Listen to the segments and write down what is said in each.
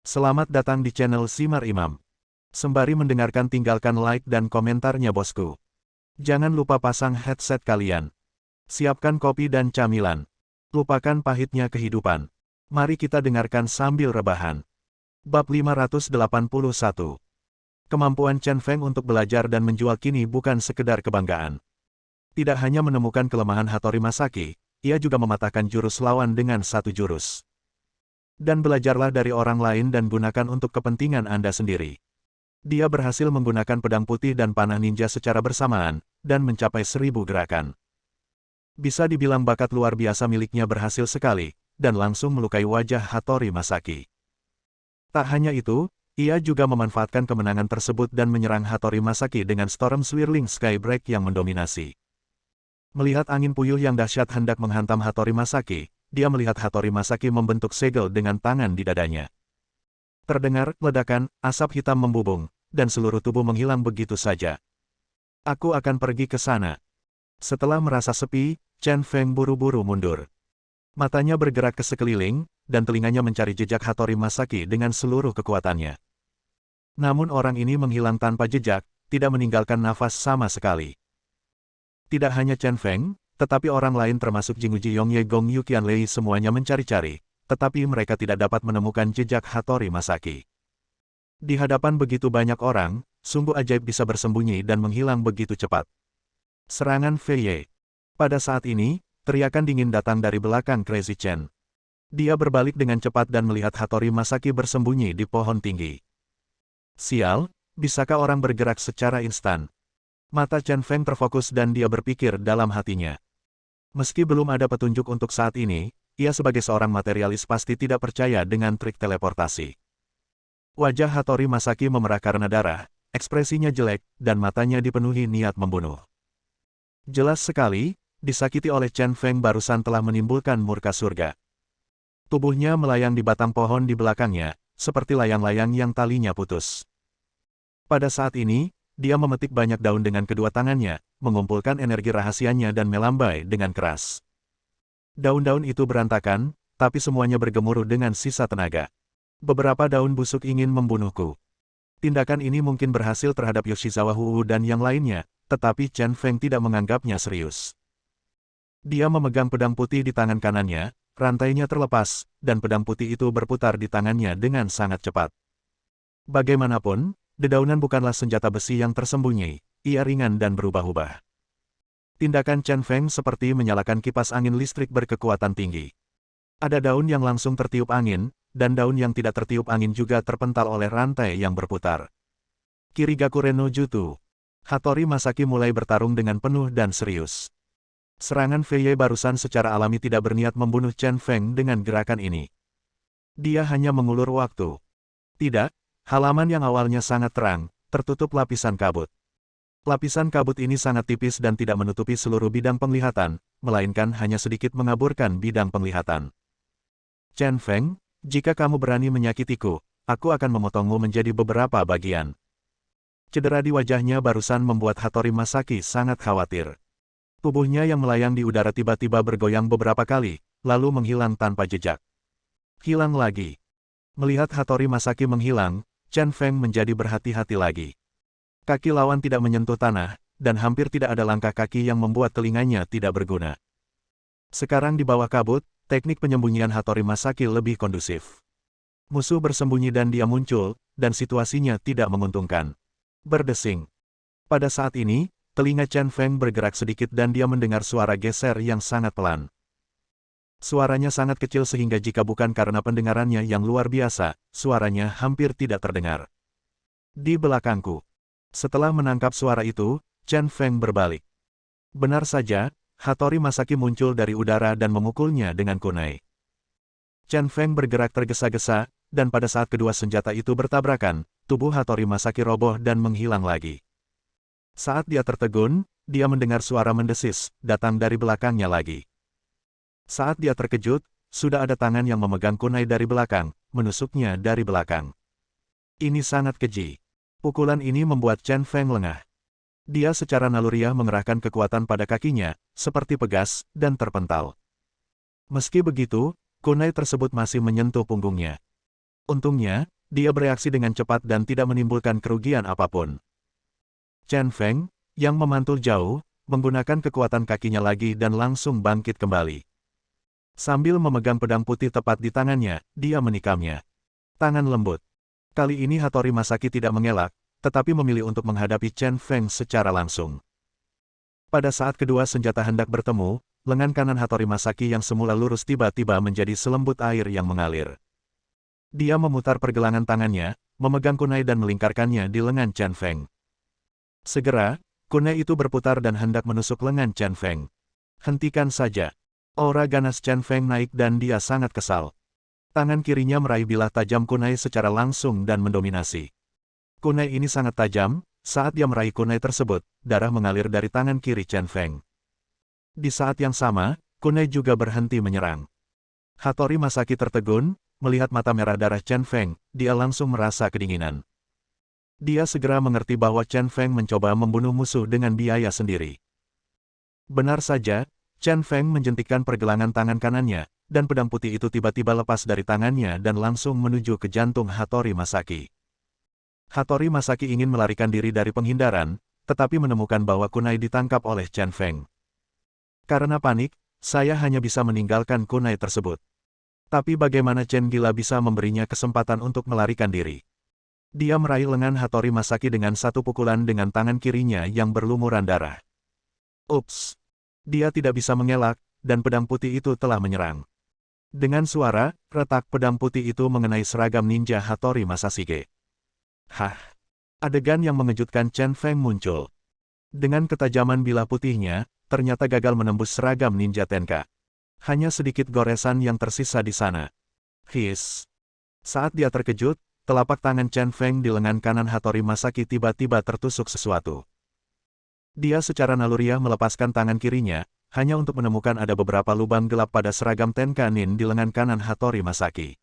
Selamat datang di channel Simar Imam. Sembari mendengarkan tinggalkan like dan komentarnya bosku. Jangan lupa pasang headset kalian. Siapkan kopi dan camilan. Lupakan pahitnya kehidupan. Mari kita dengarkan sambil rebahan. Bab 581. Kemampuan Chen Feng untuk belajar dan menjual kini bukan sekedar kebanggaan. Tidak hanya menemukan kelemahan Hattori Masaki, ia juga mematahkan jurus lawan dengan satu jurus. Dan belajarlah dari orang lain dan gunakan untuk kepentingan Anda sendiri. Dia berhasil menggunakan pedang putih dan panah ninja secara bersamaan, dan mencapai 1000 gerakan. Bisa dibilang bakat luar biasa miliknya berhasil sekali, dan langsung melukai wajah Hattori Masaki. Tak hanya itu, ia juga memanfaatkan kemenangan tersebut dan menyerang Hattori Masaki dengan Storm Swirling Skybreak yang mendominasi. Melihat angin puyuh yang dahsyat hendak menghantam Hattori Masaki, dia melihat Hattori Masaki membentuk segel dengan tangan di dadanya. Terdengar ledakan, asap hitam membubung, dan seluruh tubuh menghilang begitu saja. Aku akan pergi ke sana. Setelah merasa sepi, Chen Feng buru-buru mundur. Matanya bergerak ke sekeliling, dan telinganya mencari jejak Hattori Masaki dengan seluruh kekuatannya. Namun orang ini menghilang tanpa jejak, tidak meninggalkan nafas sama sekali. Tidak hanya Chen Feng, tetapi orang lain termasuk Jinguji Yongye Gong Yu Qianlei semuanya mencari-cari, tetapi mereka tidak dapat menemukan jejak Hattori Masaki. Di hadapan begitu banyak orang, sungguh ajaib bisa bersembunyi dan menghilang begitu cepat. Serangan Fei Ye. Pada saat ini, teriakan dingin datang dari belakang Crazy Chen. Dia berbalik dengan cepat dan melihat Hattori Masaki bersembunyi di pohon tinggi. Sial, bisakah orang bergerak secara instan? Mata Chen Feng terfokus dan dia berpikir dalam hatinya. Meski belum ada petunjuk untuk saat ini, ia sebagai seorang materialis pasti tidak percaya dengan trik teleportasi. Wajah Hattori Masaki memerah karena darah, ekspresinya jelek, dan matanya dipenuhi niat membunuh. Jelas sekali, disakiti oleh Chen Feng barusan telah menimbulkan murka surga. Tubuhnya melayang di batang pohon di belakangnya, seperti layang-layang yang talinya putus. Pada saat ini, dia memetik banyak daun dengan kedua tangannya, mengumpulkan energi rahasianya dan melambai dengan keras. Daun-daun itu berantakan, tapi semuanya bergemuruh dengan sisa tenaga. Beberapa daun busuk ingin membunuhku. Tindakan ini mungkin berhasil terhadap Yoshizawa Huu dan yang lainnya, tetapi Chen Feng tidak menganggapnya serius. Dia memegang pedang putih di tangan kanannya, rantainya terlepas, dan pedang putih itu berputar di tangannya dengan sangat cepat. Bagaimanapun, dedaunan bukanlah senjata besi yang tersembunyi, ia ringan dan berubah-ubah. Tindakan Chen Feng seperti menyalakan kipas angin listrik berkekuatan tinggi. Ada daun yang langsung tertiup angin, dan daun yang tidak tertiup angin juga terpental oleh rantai yang berputar. Kirigakuren no Jutsu. Hattori Masaki mulai bertarung dengan penuh dan serius. Serangan Fei Ye barusan secara alami tidak berniat membunuh Chen Feng dengan gerakan ini. Dia hanya mengulur waktu. Tidak. Halaman yang awalnya sangat terang, tertutup lapisan kabut. Lapisan kabut ini sangat tipis dan tidak menutupi seluruh bidang penglihatan, melainkan hanya sedikit mengaburkan bidang penglihatan. Chen Feng, jika kamu berani menyakitiku, aku akan memotongmu menjadi beberapa bagian. Cedera di wajahnya barusan membuat Hattori Masaki sangat khawatir. Tubuhnya yang melayang di udara tiba-tiba bergoyang beberapa kali, lalu menghilang tanpa jejak. Hilang lagi. Melihat Hattori Masaki menghilang, Chen Feng menjadi berhati-hati lagi. Kaki lawan tidak menyentuh tanah, dan hampir tidak ada langkah kaki yang membuat telinganya tidak berguna. Sekarang di bawah kabut, teknik penyembunyian Hattori Masaki lebih kondusif. Musuh bersembunyi dan dia muncul, dan situasinya tidak menguntungkan. Berdesing. Pada saat ini, telinga Chen Feng bergerak sedikit dan dia mendengar suara geser yang sangat pelan. Suaranya sangat kecil sehingga jika bukan karena pendengarannya yang luar biasa, suaranya hampir tidak terdengar. Di belakangku. Setelah menangkap suara itu, Chen Feng berbalik. Benar saja, Hattori Masaki muncul dari udara dan memukulnya dengan kunai. Chen Feng bergerak tergesa-gesa, dan pada saat kedua senjata itu bertabrakan, tubuh Hattori Masaki roboh dan menghilang lagi. Saat dia tertegun, dia mendengar suara mendesis, datang dari belakangnya lagi. Saat dia terkejut, sudah ada tangan yang memegang kunai dari belakang, menusuknya dari belakang. Ini sangat keji. Pukulan ini membuat Chen Feng lengah. Dia secara naluriah mengerahkan kekuatan pada kakinya, seperti pegas, dan terpental. Meski begitu, kunai tersebut masih menyentuh punggungnya. Untungnya, dia bereaksi dengan cepat dan tidak menimbulkan kerugian apapun. Chen Feng, yang memantul jauh, menggunakan kekuatan kakinya lagi dan langsung bangkit kembali. Sambil memegang pedang putih tepat di tangannya, dia menikamnya. Tangan lembut. Kali ini Hattori Masaki tidak mengelak, tetapi memilih untuk menghadapi Chen Feng secara langsung. Pada saat kedua senjata hendak bertemu, lengan kanan Hattori Masaki yang semula lurus tiba-tiba menjadi selembut air yang mengalir. Dia memutar pergelangan tangannya, memegang kunai dan melingkarkannya di lengan Chen Feng. Segera, kunai itu berputar dan hendak menusuk lengan Chen Feng. Hentikan saja. Aura ganas Chen Feng naik dan dia sangat kesal. Tangan kirinya meraih bilah tajam kunai secara langsung dan mendominasi. Kunai ini sangat tajam, saat dia meraih kunai tersebut, darah mengalir dari tangan kiri Chen Feng. Di saat yang sama, kunai juga berhenti menyerang. Hattori Masaki tertegun, melihat mata merah darah Chen Feng, dia langsung merasa kedinginan. Dia segera mengerti bahwa Chen Feng mencoba membunuh musuh dengan biaya sendiri. Benar saja, Chen Feng menjentikkan pergelangan tangan kanannya, dan pedang putih itu tiba-tiba lepas dari tangannya dan langsung menuju ke jantung Hattori Masaki. Hattori Masaki ingin melarikan diri dari penghindaran, tetapi menemukan bahwa kunai ditangkap oleh Chen Feng. Karena panik, saya hanya bisa meninggalkan kunai tersebut. Tapi bagaimana Chen Gila bisa memberinya kesempatan untuk melarikan diri? Dia meraih lengan Hattori Masaki dengan satu pukulan dengan tangan kirinya yang berlumuran darah. Ups! Dia tidak bisa mengelak, dan pedang putih itu telah menyerang. Dengan suara, retak pedang putih itu mengenai seragam ninja Hattori Masashige. Hah! Adegan yang mengejutkan Chen Feng muncul. Dengan ketajaman bilah putihnya, ternyata gagal menembus seragam ninja Tenka. Hanya sedikit goresan yang tersisa di sana. Hiss! Saat dia terkejut, telapak tangan Chen Feng di lengan kanan Hattori Masaki tiba-tiba tertusuk sesuatu. Dia secara naluriah melepaskan tangan kirinya, hanya untuk menemukan ada beberapa lubang gelap pada seragam Tenka Nin di lengan kanan Hattori Masaki.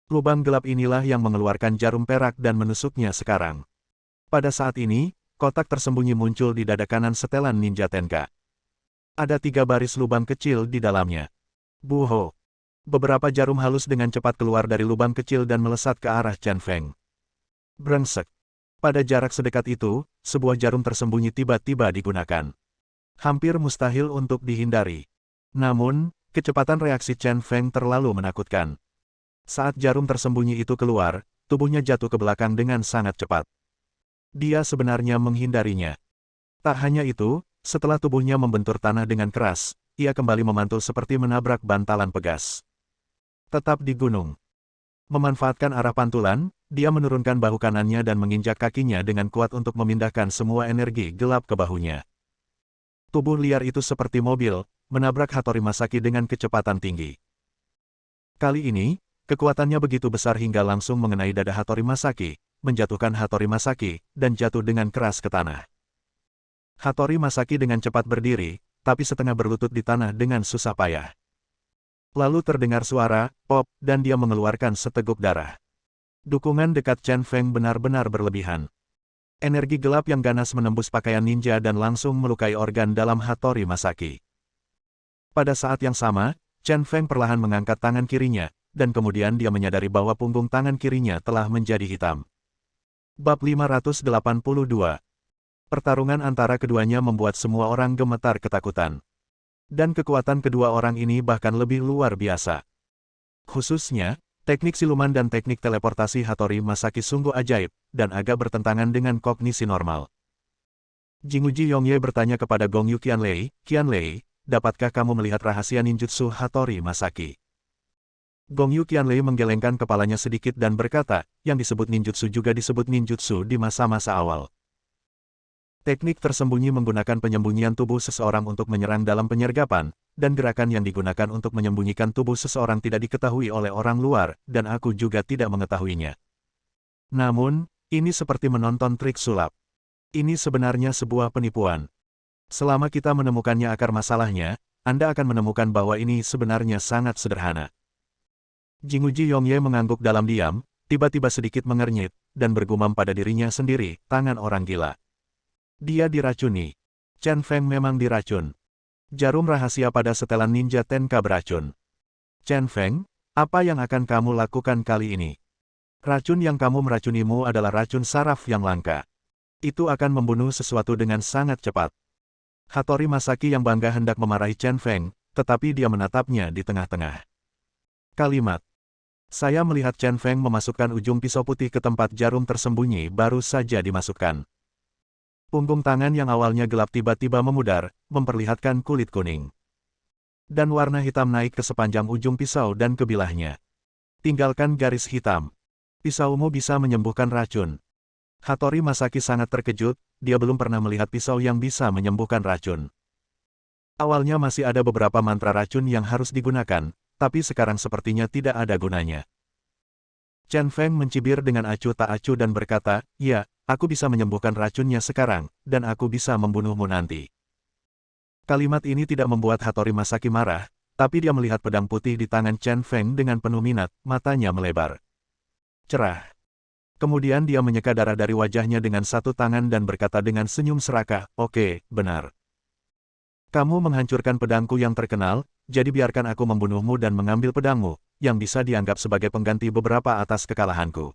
Lubang gelap inilah yang mengeluarkan jarum perak dan menusuknya sekarang. Pada saat ini, kotak tersembunyi muncul di dada kanan setelan ninja Tenka. Ada 3 baris lubang kecil di dalamnya. Buho! Beberapa jarum halus dengan cepat keluar dari lubang kecil dan melesat ke arah Chen Feng. Brengsek! Pada jarak sedekat itu, sebuah jarum tersembunyi tiba-tiba digunakan. Hampir mustahil untuk dihindari. Namun, kecepatan reaksi Chen Feng terlalu menakutkan. Saat jarum tersembunyi itu keluar, tubuhnya jatuh ke belakang dengan sangat cepat. Dia sebenarnya menghindarinya. Tak hanya itu, setelah tubuhnya membentur tanah dengan keras, ia kembali memantul seperti menabrak bantalan pegas. Tetap di gunung. Memanfaatkan arah pantulan, dia menurunkan bahu kanannya dan menginjak kakinya dengan kuat untuk memindahkan semua energi gelap ke bahunya. Tubuh liar itu seperti mobil, menabrak Hattori Masaki dengan kecepatan tinggi. Kali ini, kekuatannya begitu besar hingga langsung mengenai dada Hattori Masaki, menjatuhkan Hattori Masaki, dan jatuh dengan keras ke tanah. Hattori Masaki dengan cepat berdiri, tapi setengah berlutut di tanah dengan susah payah. Lalu terdengar suara, pop, dan dia mengeluarkan seteguk darah. Dukungan dekat Chen Feng benar-benar berlebihan. Energi gelap yang ganas menembus pakaian ninja dan langsung melukai organ dalam Hattori Masaki. Pada saat yang sama, Chen Feng perlahan mengangkat tangan kirinya, dan kemudian dia menyadari bahwa punggung tangan kirinya telah menjadi hitam. Bab 582. Pertarungan antara keduanya membuat semua orang gemetar ketakutan. Dan kekuatan kedua orang ini bahkan lebih luar biasa. Khususnya, teknik siluman dan teknik teleportasi Hattori Masaki sungguh ajaib, dan agak bertentangan dengan kognisi normal. Jinguji Yongye bertanya kepada Gongyu Qianlei, dapatkah kamu melihat rahasia ninjutsu Hattori Masaki? Gongyu Qianlei menggelengkan kepalanya sedikit dan berkata, yang disebut ninjutsu juga disebut ninjutsu di masa-masa awal. Teknik tersembunyi menggunakan penyembunyian tubuh seseorang untuk menyerang dalam penyergapan, dan gerakan yang digunakan untuk menyembunyikan tubuh seseorang tidak diketahui oleh orang luar, dan aku juga tidak mengetahuinya. Namun, ini seperti menonton trik sulap. Ini sebenarnya sebuah penipuan. Selama kita menemukannya akar masalahnya, Anda akan menemukan bahwa ini sebenarnya sangat sederhana. Jinguji Yongye mengangguk dalam diam, tiba-tiba sedikit mengernyit, dan bergumam pada dirinya sendiri, tangan orang gila. Dia diracuni. Chen Feng memang diracun. Jarum rahasia pada setelan ninja Tenka beracun. Chen Feng, apa yang akan kamu lakukan kali ini? Racun yang kamu meracunimu adalah racun saraf yang langka. Itu akan membunuh sesuatu dengan sangat cepat. Hattori Masaki yang bangga hendak memarahi Chen Feng, tetapi dia menatapnya di tengah-tengah. Kalimat. Saya melihat Chen Feng memasukkan ujung pisau putih ke tempat jarum tersembunyi baru saja dimasukkan. Punggung tangan yang awalnya gelap tiba-tiba memudar, memperlihatkan kulit kuning. Dan warna hitam naik ke sepanjang ujung pisau dan ke bilahnya. Tinggalkan garis hitam. Pisaumu bisa menyembuhkan racun. Hattori Masaki sangat terkejut, dia belum pernah melihat pisau yang bisa menyembuhkan racun. Awalnya masih ada beberapa mantra racun yang harus digunakan, tapi sekarang sepertinya tidak ada gunanya. Chen Feng mencibir dengan acuh tak acuh dan berkata, "Ya, aku bisa menyembuhkan racunnya sekarang, dan aku bisa membunuhmu nanti." Kalimat ini tidak membuat Hattori Masaki marah, tapi dia melihat pedang putih di tangan Chen Feng dengan penuh minat, matanya melebar. Cerah. Kemudian dia menyeka darah dari wajahnya dengan satu tangan dan berkata dengan senyum serakah, "Oke, benar. Kamu menghancurkan pedangku yang terkenal, jadi biarkan aku membunuhmu dan mengambil pedangmu, yang bisa dianggap sebagai pengganti beberapa atas kekalahanku."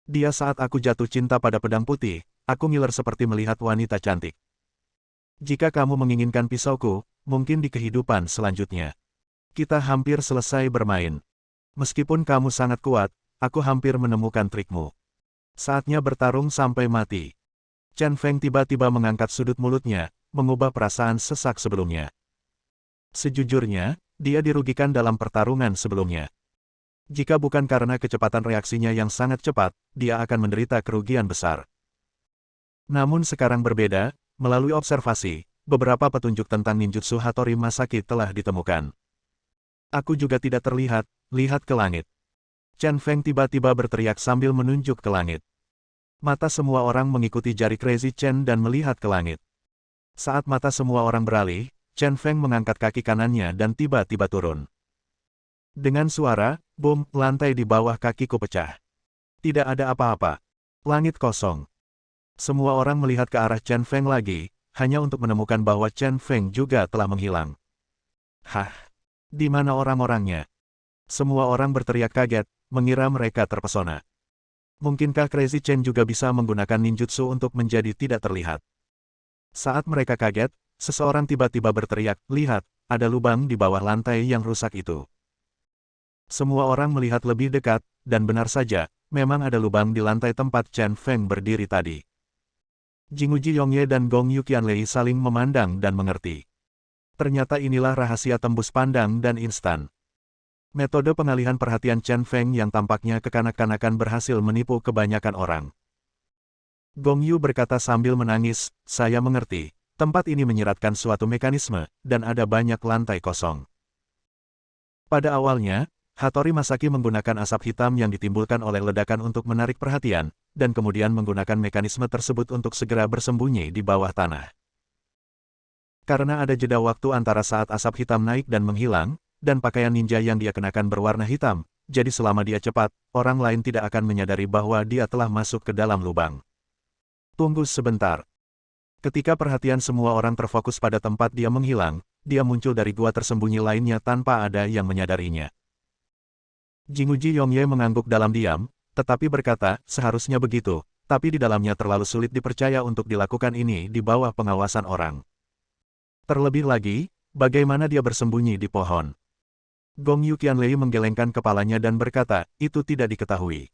Dia saat aku jatuh cinta pada pedang putih, aku ngiler seperti melihat wanita cantik. Jika kamu menginginkan pisauku, mungkin di kehidupan selanjutnya. Kita hampir selesai bermain. Meskipun kamu sangat kuat, aku hampir menemukan trikmu. Saatnya bertarung sampai mati. Chen Feng tiba-tiba mengangkat sudut mulutnya, mengubah perasaan sesak sebelumnya. Sejujurnya, dia dirugikan dalam pertarungan sebelumnya. Jika bukan karena kecepatan reaksinya yang sangat cepat, dia akan menderita kerugian besar. Namun sekarang berbeda, melalui observasi, beberapa petunjuk tentang ninjutsu Hattori Masaki telah ditemukan. Aku juga tidak terlihat, lihat ke langit. Chen Feng tiba-tiba berteriak sambil menunjuk ke langit. Mata semua orang mengikuti jari Crazy Chen dan melihat ke langit. Saat mata semua orang beralih, Chen Feng mengangkat kaki kanannya dan tiba-tiba turun. Dengan suara, boom, lantai di bawah kakiku pecah. Tidak ada apa-apa. Langit kosong. Semua orang melihat ke arah Chen Feng lagi, hanya untuk menemukan bahwa Chen Feng juga telah menghilang. Hah? Di mana orang-orangnya? Semua orang berteriak kaget, mengira mereka terpesona. Mungkinkah Crazy Chen juga bisa menggunakan ninjutsu untuk menjadi tidak terlihat? Saat mereka kaget, seseorang tiba-tiba berteriak, "Lihat, ada lubang di bawah lantai yang rusak itu." Semua orang melihat lebih dekat, dan benar saja, memang ada lubang di lantai tempat Chen Feng berdiri tadi. Jinguji Yongye dan Gong Yuqianlei saling memandang dan mengerti. Ternyata inilah rahasia tembus pandang dan instan. Metode pengalihan perhatian Chen Feng yang tampaknya kekanak-kanakan berhasil menipu kebanyakan orang. Gong Yu berkata sambil menangis, "Saya mengerti. Tempat ini menyiratkan suatu mekanisme, dan ada banyak lantai kosong." Pada awalnya, Hattori Masaki menggunakan asap hitam yang ditimbulkan oleh ledakan untuk menarik perhatian, dan kemudian menggunakan mekanisme tersebut untuk segera bersembunyi di bawah tanah. Karena ada jeda waktu antara saat asap hitam naik dan menghilang, dan pakaian ninja yang dia kenakan berwarna hitam, jadi selama dia cepat, orang lain tidak akan menyadari bahwa dia telah masuk ke dalam lubang. Tunggu sebentar. Ketika perhatian semua orang terfokus pada tempat dia menghilang, dia muncul dari gua tersembunyi lainnya tanpa ada yang menyadarinya. Jinguji Yongye mengangguk dalam diam, tetapi berkata, "Seharusnya begitu, tapi di dalamnya terlalu sulit dipercaya untuk dilakukan ini di bawah pengawasan orang. Terlebih lagi, bagaimana dia bersembunyi di pohon?" Gong Yuqianlei menggelengkan kepalanya dan berkata, "Itu tidak diketahui."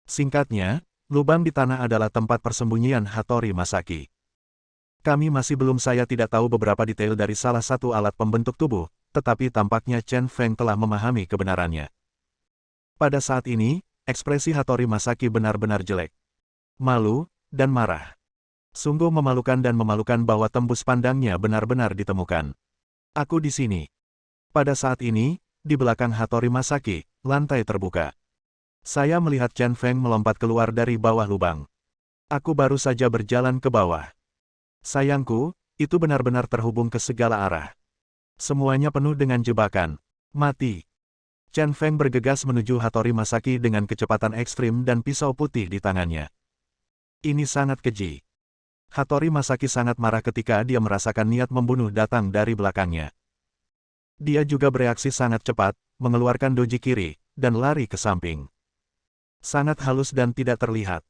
Singkatnya, lubang di tanah adalah tempat persembunyian Hattori Masaki. Kami masih belum saya tidak tahu beberapa detail dari salah satu alat pembentuk tubuh, tetapi tampaknya Chen Feng telah memahami kebenarannya. Pada saat ini, ekspresi Hattori Masaki benar-benar jelek. Malu, dan marah. Sungguh memalukan dan memalukan bahwa tembus pandangnya benar-benar ditemukan. Aku di sini. Pada saat ini, di belakang Hattori Masaki, lantai terbuka. Saya melihat Chen Feng melompat keluar dari bawah lubang. Aku baru saja berjalan ke bawah. Sayangku, itu benar-benar terhubung ke segala arah. Semuanya penuh dengan jebakan. Mati. Chen Feng bergegas menuju Hattori Masaki dengan kecepatan ekstrim dan pisau putih di tangannya. Ini sangat keji. Hattori Masaki sangat marah ketika dia merasakan niat membunuh datang dari belakangnya. Dia juga bereaksi sangat cepat, mengeluarkan doji kiri, dan lari ke samping. Sangat halus dan tidak terlihat.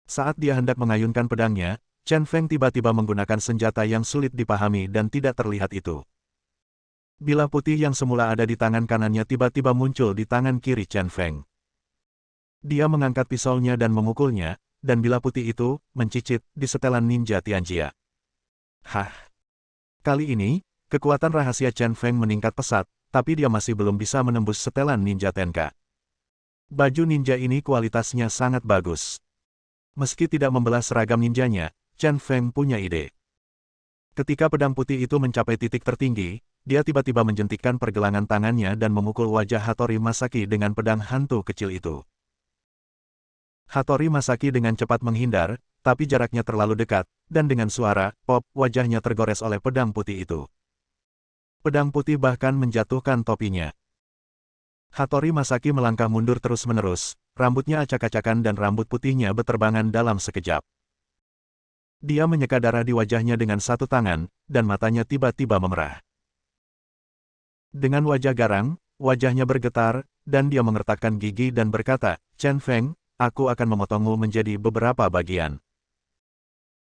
Saat dia hendak mengayunkan pedangnya, Chen Feng tiba-tiba menggunakan senjata yang sulit dipahami dan tidak terlihat itu. Bilah putih yang semula ada di tangan kanannya tiba-tiba muncul di tangan kiri Chen Feng. Dia mengangkat pisaunya dan memukulnya, dan bilah putih itu mencicit di setelan ninja Tianjia. Hah! Kali ini, kekuatan rahasia Chen Feng meningkat pesat, tapi dia masih belum bisa menembus setelan ninja Tenka. Baju ninja ini kualitasnya sangat bagus. Meski tidak membelah seragam ninjanya, Chen Feng punya ide. Ketika pedang putih itu mencapai titik tertinggi, dia tiba-tiba menjentikkan pergelangan tangannya dan memukul wajah Hattori Masaki dengan pedang hantu kecil itu. Hattori Masaki dengan cepat menghindar, tapi jaraknya terlalu dekat, dan dengan suara pop, wajahnya tergores oleh pedang putih itu. Pedang putih bahkan menjatuhkan topinya. Hattori Masaki melangkah mundur terus-menerus, rambutnya acak-acakan dan rambut putihnya beterbangan dalam sekejap. Dia menyeka darah di wajahnya dengan satu tangan, dan matanya tiba-tiba memerah. Dengan wajah garang, wajahnya bergetar, dan dia mengertakkan gigi dan berkata, "Chen Feng, aku akan memotongmu menjadi beberapa bagian."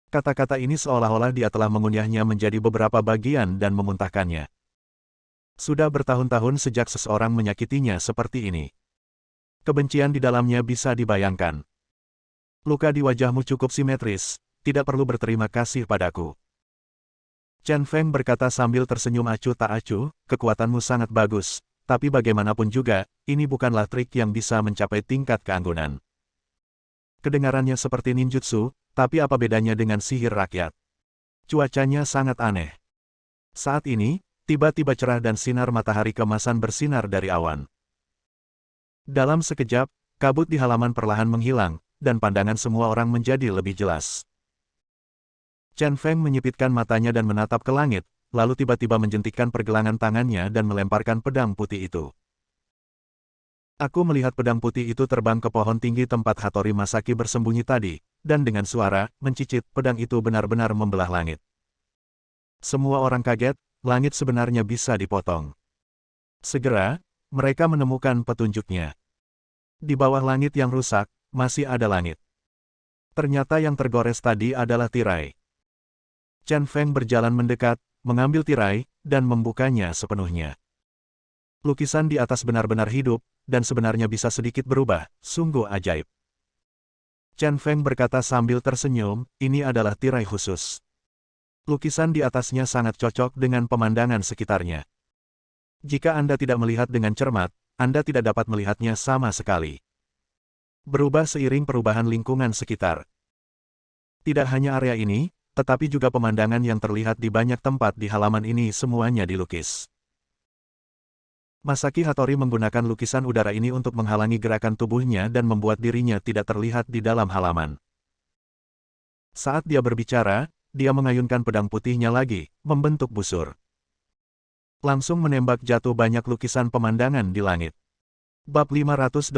Kata-kata ini seolah-olah dia telah mengunyahnya menjadi beberapa bagian dan memuntahkannya. Sudah bertahun-tahun sejak seseorang menyakitinya seperti ini. Kebencian di dalamnya bisa dibayangkan. Luka di wajahmu cukup simetris, tidak perlu berterima kasih padaku. Chen Feng berkata sambil tersenyum acuh tak acuh, kekuatanmu sangat bagus, tapi bagaimanapun juga, ini bukanlah trik yang bisa mencapai tingkat keanggunan. Kedengarannya seperti ninjutsu, tapi apa bedanya dengan sihir rakyat? Cuacanya sangat aneh. Saat ini, tiba-tiba cerah dan sinar matahari keemasan bersinar dari awan. Dalam sekejap, kabut di halaman perlahan menghilang, dan pandangan semua orang menjadi lebih jelas. Chen Feng menyipitkan matanya dan menatap ke langit, lalu tiba-tiba menjentikkan pergelangan tangannya dan melemparkan pedang putih itu. Aku melihat pedang putih itu terbang ke pohon tinggi tempat Hattori Masaki bersembunyi tadi, dan dengan suara mencicit, pedang itu benar-benar membelah langit. Semua orang kaget, langit sebenarnya bisa dipotong. Segera, mereka menemukan petunjuknya. Di bawah langit yang rusak, masih ada langit. Ternyata yang tergores tadi adalah tirai. Chen Feng berjalan mendekat, mengambil tirai, dan membukanya sepenuhnya. Lukisan di atas benar-benar hidup, dan sebenarnya bisa sedikit berubah, sungguh ajaib. Chen Feng berkata sambil tersenyum, ini adalah tirai khusus. Lukisan di atasnya sangat cocok dengan pemandangan sekitarnya. Jika Anda tidak melihat dengan cermat, Anda tidak dapat melihatnya sama sekali. Berubah seiring perubahan lingkungan sekitar. Tidak hanya area ini, tetapi juga pemandangan yang terlihat di banyak tempat di halaman ini semuanya dilukis. Masaki Hattori menggunakan lukisan udara ini untuk menghalangi gerakan tubuhnya dan membuat dirinya tidak terlihat di dalam halaman. Saat dia berbicara, dia mengayunkan pedang putihnya lagi, membentuk busur. Langsung menembak jatuh banyak lukisan pemandangan di langit. Bab 583.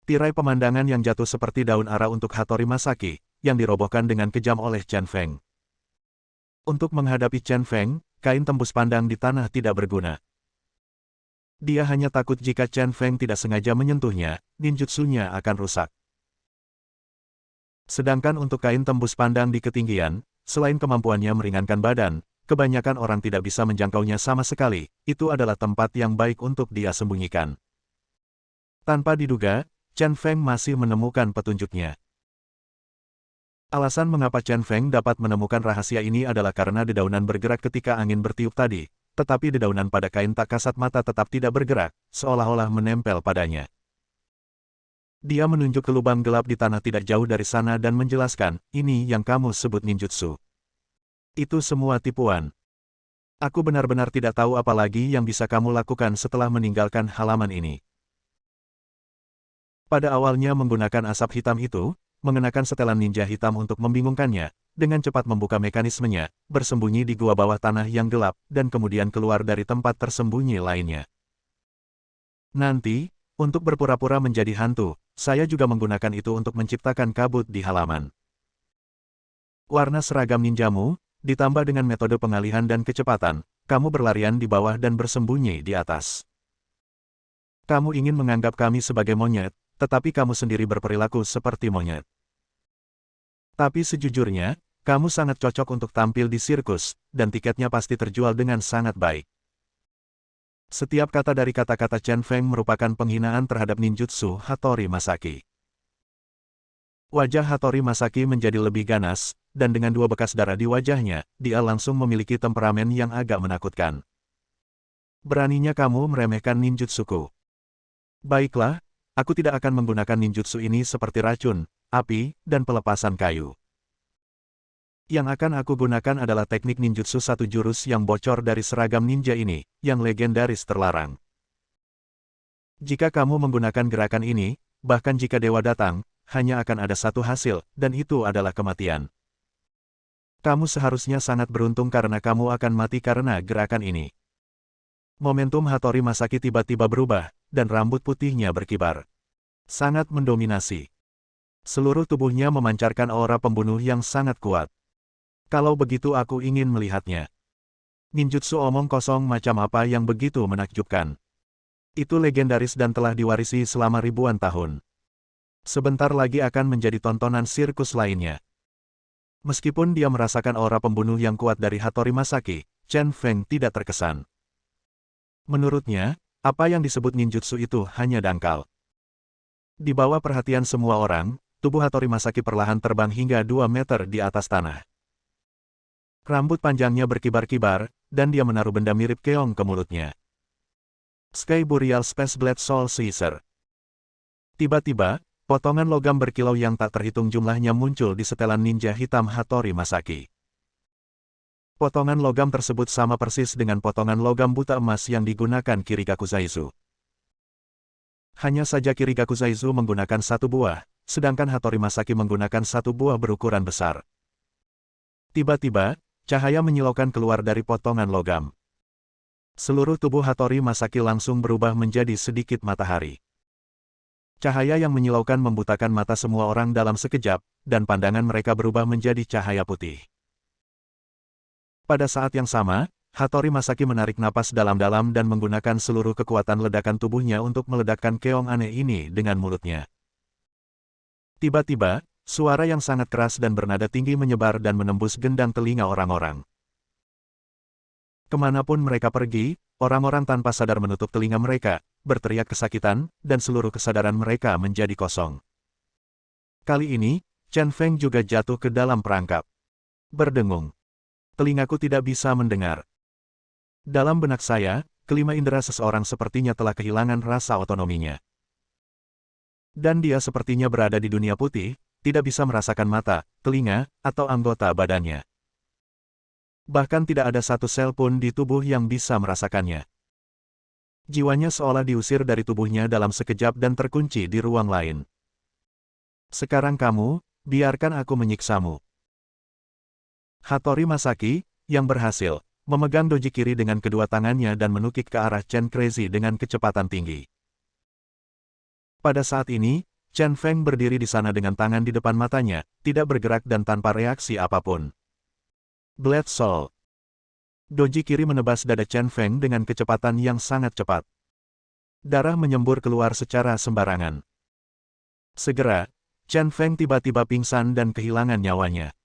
Tirai pemandangan yang jatuh seperti daun ara untuk Hattori Masaki, yang dirobohkan dengan kejam oleh Chen Feng. Untuk menghadapi Chen Feng, kain tembus pandang di tanah tidak berguna. Dia hanya takut jika Chen Feng tidak sengaja menyentuhnya, ninjutsunya akan rusak. Sedangkan untuk kain tembus pandang di ketinggian, selain kemampuannya meringankan badan, kebanyakan orang tidak bisa menjangkaunya sama sekali, itu adalah tempat yang baik untuk dia sembunyikan. Tanpa diduga, Chen Feng masih menemukan petunjuknya. Alasan mengapa Chen Feng dapat menemukan rahasia ini adalah karena dedaunan bergerak ketika angin bertiup tadi, tetapi dedaunan pada kain tak kasat mata tetap tidak bergerak, seolah-olah menempel padanya. Dia menunjuk ke lubang gelap di tanah tidak jauh dari sana dan menjelaskan, ini yang kamu sebut ninjutsu. Itu semua tipuan. Aku benar-benar tidak tahu apa lagi yang bisa kamu lakukan setelah meninggalkan halaman ini. Pada awalnya menggunakan asap hitam itu, mengenakan setelan ninja hitam untuk membingungkannya, dengan cepat membuka mekanismenya, bersembunyi di gua bawah tanah yang gelap, dan kemudian keluar dari tempat tersembunyi lainnya. Nanti, untuk berpura-pura menjadi hantu, saya juga menggunakan itu untuk menciptakan kabut di halaman. Warna seragam ninjamu, ditambah dengan metode pengalihan dan kecepatan, kamu berlarian di bawah dan bersembunyi di atas. Kamu ingin menganggap kami sebagai monyet, tetapi kamu sendiri berperilaku seperti monyet. Tapi sejujurnya, kamu sangat cocok untuk tampil di sirkus, dan tiketnya pasti terjual dengan sangat baik. Setiap kata dari kata-kata Chen Feng merupakan penghinaan terhadap ninjutsu Hattori Masaki. Wajah Hattori Masaki menjadi lebih ganas, dan dengan 2 bekas darah di wajahnya, dia langsung memiliki temperamen yang agak menakutkan. Beraninya kamu meremehkan ninjutsuku. Baiklah, aku tidak akan menggunakan ninjutsu ini seperti racun, api, dan pelepasan kayu. Yang akan aku gunakan adalah teknik ninjutsu satu jurus yang bocor dari seragam ninja ini, yang legendaris terlarang. Jika kamu menggunakan gerakan ini, bahkan jika dewa datang, hanya akan ada satu hasil, dan itu adalah kematian. Kamu seharusnya sangat beruntung karena kamu akan mati karena gerakan ini. Momentum Hattori Masaki tiba-tiba berubah, dan rambut putihnya berkibar. Sangat mendominasi. Seluruh tubuhnya memancarkan aura pembunuh yang sangat kuat. Kalau begitu aku ingin melihatnya. Ninjutsu omong kosong macam apa yang begitu menakjubkan. Itu legendaris dan telah diwarisi selama ribuan tahun. Sebentar lagi akan menjadi tontonan sirkus lainnya. Meskipun dia merasakan aura pembunuh yang kuat dari Hattori Masaki, Chen Feng tidak terkesan. Menurutnya, apa yang disebut ninjutsu itu hanya dangkal. Di bawah perhatian semua orang, tubuh Hattori Masaki perlahan terbang hingga 2 meter di atas tanah. Rambut panjangnya berkibar-kibar, dan dia menaruh benda mirip keong ke mulutnya. Sky Burial Space Blade Soul Caesar. Tiba-tiba, potongan logam berkilau yang tak terhitung jumlahnya muncul di setelan ninja hitam Hattori Masaki. Potongan logam tersebut sama persis dengan potongan logam buta emas yang digunakan Kirikaku Zaizu. Hanya saja Kirikaku Zaizu menggunakan 1 buah, sedangkan Hattori Masaki menggunakan 1 buah berukuran besar. Tiba-tiba, cahaya menyilaukan keluar dari potongan logam. Seluruh tubuh Hattori Masaki langsung berubah menjadi sedikit matahari. Cahaya yang menyilaukan membutakan mata semua orang dalam sekejap, dan pandangan mereka berubah menjadi cahaya putih. Pada saat yang sama, Hattori Masaki menarik napas dalam-dalam dan menggunakan seluruh kekuatan ledakan tubuhnya untuk meledakkan keong aneh ini dengan mulutnya. Tiba-tiba, suara yang sangat keras dan bernada tinggi menyebar dan menembus gendang telinga orang-orang. Kemanapun mereka pergi, orang-orang tanpa sadar menutup telinga mereka, berteriak kesakitan, dan seluruh kesadaran mereka menjadi kosong. Kali ini, Chen Feng juga jatuh ke dalam perangkap. Berdengung. Telingaku tidak bisa mendengar. Dalam benak saya, kelima indera seseorang sepertinya telah kehilangan rasa otonominya. Dan dia sepertinya berada di dunia putih, tidak bisa merasakan mata, telinga, atau anggota badannya. Bahkan tidak ada satu sel pun di tubuh yang bisa merasakannya. Jiwanya seolah diusir dari tubuhnya dalam sekejap dan terkunci di ruang lain. Sekarang kamu, biarkan aku menyiksamu. Hattori Masaki, yang berhasil, memegang doji kiri dengan kedua tangannya dan menukik ke arah Chen Crazy dengan kecepatan tinggi. Pada saat ini, Chen Feng berdiri di sana dengan tangan di depan matanya, tidak bergerak dan tanpa reaksi apapun. Blade Soul. Doji kiri menebas dada Chen Feng dengan kecepatan yang sangat cepat. Darah menyembur keluar secara sembarangan. Segera, Chen Feng tiba-tiba pingsan dan kehilangan nyawanya.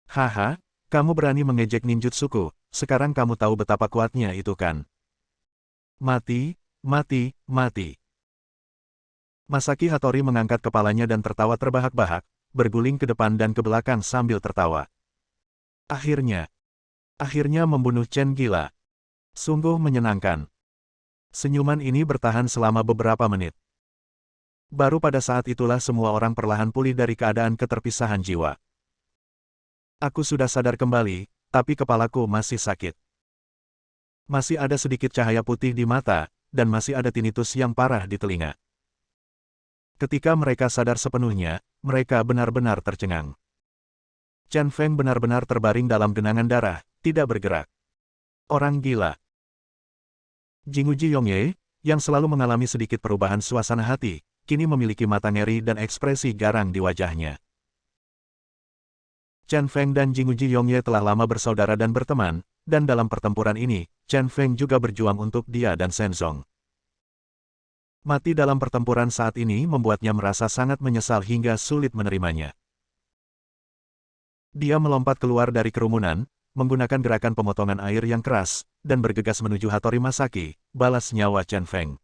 Haha, kamu berani mengejek ninjutsuku, sekarang kamu tahu betapa kuatnya itu kan? Mati, mati, mati. Masaki Hattori mengangkat kepalanya dan tertawa terbahak-bahak, berguling ke depan dan ke belakang sambil tertawa. Akhirnya membunuh Chen gila. Sungguh menyenangkan. Senyuman ini bertahan selama beberapa menit. Baru pada saat itulah semua orang perlahan pulih dari keadaan keterpisahan jiwa. Aku sudah sadar kembali, tapi kepalaku masih sakit. Masih ada sedikit cahaya putih di mata, dan masih ada tinnitus yang parah di telinga. Ketika mereka sadar sepenuhnya, mereka benar-benar tercengang. Chen Feng benar-benar terbaring dalam genangan darah, tidak bergerak. Orang gila. Jinguji Yongye, yang selalu mengalami sedikit perubahan suasana hati, kini memiliki mata ngeri dan ekspresi garang di wajahnya. Chen Feng dan Jinguji Yongye telah lama bersaudara dan berteman, dan dalam pertempuran ini, Chen Feng juga berjuang untuk dia dan Shenzong. Mati dalam pertempuran saat ini membuatnya merasa sangat menyesal hingga sulit menerimanya. Dia melompat keluar dari kerumunan, menggunakan gerakan pemotongan air yang keras, dan bergegas menuju Hattori Masaki, balas nyawa Chen Feng.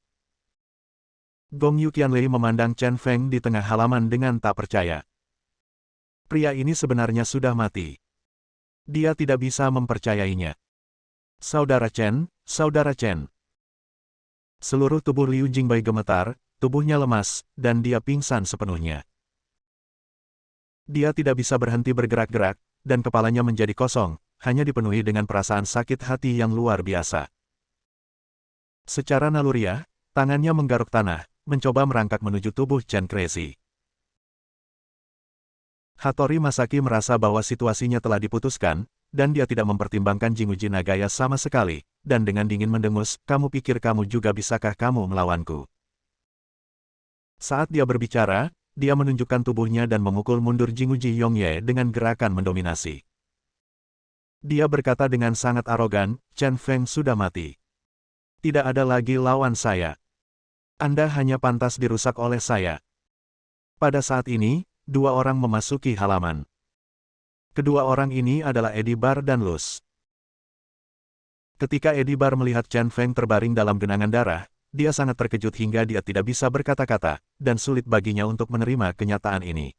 Gong Yu Qianlei memandang Chen Feng di tengah halaman dengan tak percaya. Pria ini sebenarnya sudah mati. Dia tidak bisa mempercayainya. Saudara Chen, Saudara Chen. Seluruh tubuh Liu Jingbai gemetar, tubuhnya lemas, dan dia pingsan sepenuhnya. Dia tidak bisa berhenti bergerak-gerak, dan kepalanya menjadi kosong, hanya dipenuhi dengan perasaan sakit hati yang luar biasa. Secara naluriah, tangannya menggaruk tanah, mencoba merangkak menuju tubuh Chen Kresi. Hattori Masaki merasa bahwa situasinya telah diputuskan, dan dia tidak mempertimbangkan Jinguji Nagaya sama sekali, dan dengan dingin mendengus, "Kamu pikir kamu juga bisakah kamu melawanku?" Saat dia berbicara, dia menunjukkan tubuhnya dan memukul mundur Jinguji Yongye dengan gerakan mendominasi. Dia berkata dengan sangat arogan, "Chen Feng sudah mati. Tidak ada lagi lawan saya. Anda hanya pantas dirusak oleh saya." Pada saat ini, dua orang memasuki halaman. Kedua orang ini adalah Eddie Bar dan Luz. Ketika Eddie Bar melihat Chen Feng terbaring dalam genangan darah, dia sangat terkejut hingga dia tidak bisa berkata-kata, dan sulit baginya untuk menerima kenyataan ini.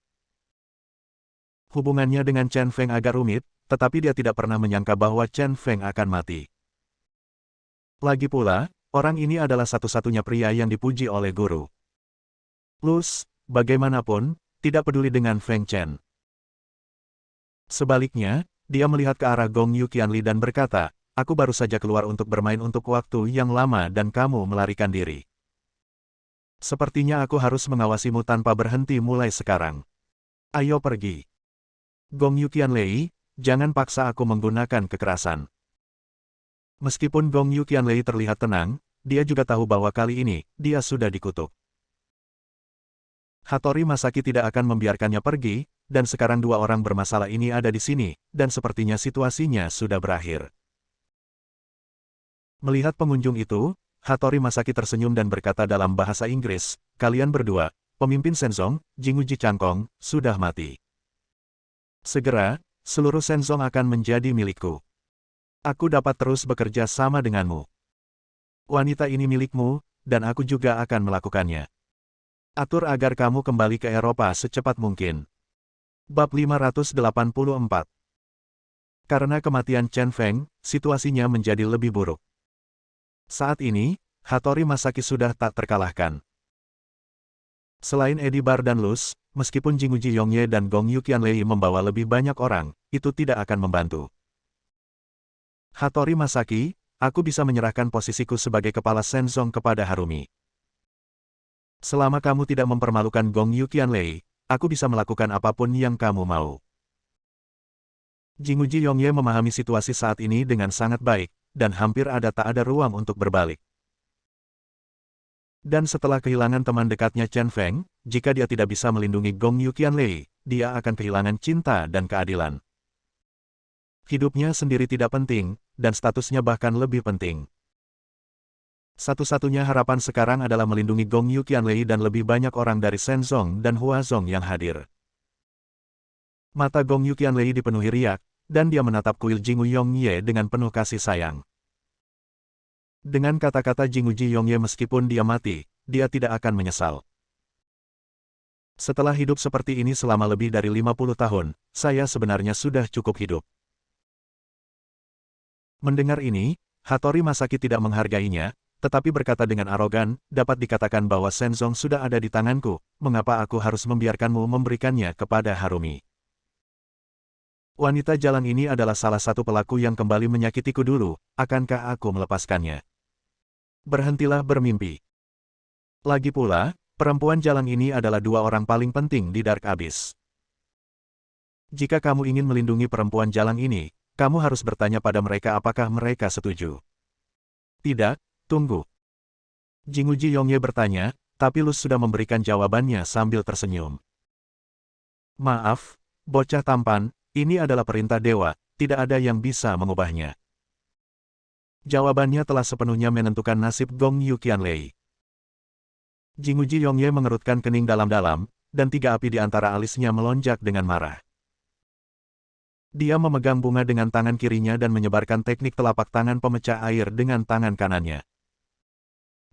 Hubungannya dengan Chen Feng agak rumit, tetapi dia tidak pernah menyangka bahwa Chen Feng akan mati. Lagi pula, orang ini adalah satu-satunya pria yang dipuji oleh guru. Luz, bagaimanapun, tidak peduli dengan Feng Chen. Sebaliknya, dia melihat ke arah Gong Yu Qianli dan berkata, "Aku baru saja keluar untuk bermain untuk waktu yang lama dan kamu melarikan diri. Sepertinya aku harus mengawasimu tanpa berhenti mulai sekarang. Ayo pergi. Gong Yu Qianlei, jangan paksa aku menggunakan kekerasan." Meskipun Gong Yu Qianlei terlihat tenang, dia juga tahu bahwa kali ini, dia sudah dikutuk. Hattori Masaki tidak akan membiarkannya pergi, dan sekarang dua orang bermasalah ini ada di sini, dan sepertinya situasinya sudah berakhir. Melihat pengunjung itu, Hattori Masaki tersenyum dan berkata dalam bahasa Inggris, "Kalian berdua, pemimpin Shenzong, Jinguji Changkong, sudah mati. Segera, seluruh Shenzong akan menjadi milikku. Aku dapat terus bekerja sama denganmu. Wanita ini milikmu, dan aku juga akan melakukannya. Atur agar kamu kembali ke Eropa secepat mungkin." Bab 584. Karena kematian Chen Feng, situasinya menjadi lebih buruk. Saat ini, Hattori Masaki sudah tak terkalahkan. Selain Eddie Bar dan Luz, meskipun Jinguji Yongye dan Gong Yu Qianlei membawa lebih banyak orang, itu tidak akan membantu. "Hattori Masaki, aku bisa menyerahkan posisiku sebagai kepala Shenzong kepada Harumi. Selama kamu tidak mempermalukan Gong Yu Qianlei, aku bisa melakukan apapun yang kamu mau." Jinguji Yongye memahami situasi saat ini dengan sangat baik, dan hampir tak ada ruang untuk berbalik. Dan setelah kehilangan teman dekatnya Chen Feng, jika dia tidak bisa melindungi Gong Yu Qianlei, dia akan kehilangan cinta dan keadilan. Hidupnya sendiri tidak penting, dan statusnya bahkan lebih penting. Satu-satunya harapan sekarang adalah melindungi Gong Yu Qianlei dan lebih banyak orang dari Shenzong dan Huazong yang hadir. Mata Gong Yu Qianlei dipenuhi riak, dan dia menatap kuil Jingu Yongye dengan penuh kasih sayang. Dengan kata-kata Jinguji Yongye meskipun dia mati, dia tidak akan menyesal. "Setelah hidup seperti ini selama lebih dari 50 tahun, saya sebenarnya sudah cukup hidup." Mendengar ini, Hattori Masaki tidak menghargainya, tetapi berkata dengan arogan, "Dapat dikatakan bahwa Shenzong sudah ada di tanganku, mengapa aku harus membiarkanmu memberikannya kepada Harumi? Wanita jalang ini adalah salah satu pelaku yang kembali menyakitiku dulu, akankah aku melepaskannya? Berhentilah bermimpi. Lagi pula, perempuan jalang ini adalah dua orang paling penting di Dark Abyss. Jika kamu ingin melindungi perempuan jalang ini, kamu harus bertanya pada mereka apakah mereka setuju. Tidak, tunggu." Jinguji Yongye bertanya, tapi Luz sudah memberikan jawabannya sambil tersenyum. "Maaf, bocah tampan, ini adalah perintah dewa, tidak ada yang bisa mengubahnya." Jawabannya telah sepenuhnya menentukan nasib Gong Yu Qianlei. Jinguji Yongye mengerutkan kening dalam-dalam, dan 3 api di antara alisnya melonjak dengan marah. Dia memegang bunga dengan tangan kirinya dan menyebarkan teknik telapak tangan pemecah air dengan tangan kanannya.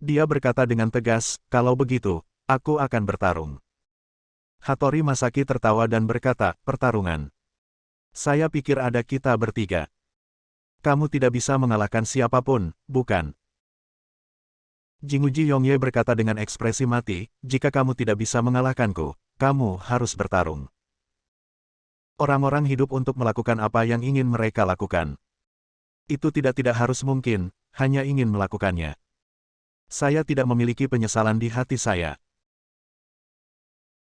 Dia berkata dengan tegas, "Kalau begitu, aku akan bertarung." Hattori Masaki tertawa dan berkata, "Pertarungan? Saya pikir ada kita bertiga. Kamu tidak bisa mengalahkan siapapun, bukan?" Jinguji Yongye berkata dengan ekspresi mati, "Jika kamu tidak bisa mengalahkanku, kamu harus bertarung." Orang-orang hidup untuk melakukan apa yang ingin mereka lakukan. Itu tidak harus mungkin, hanya ingin melakukannya. Saya tidak memiliki penyesalan di hati saya.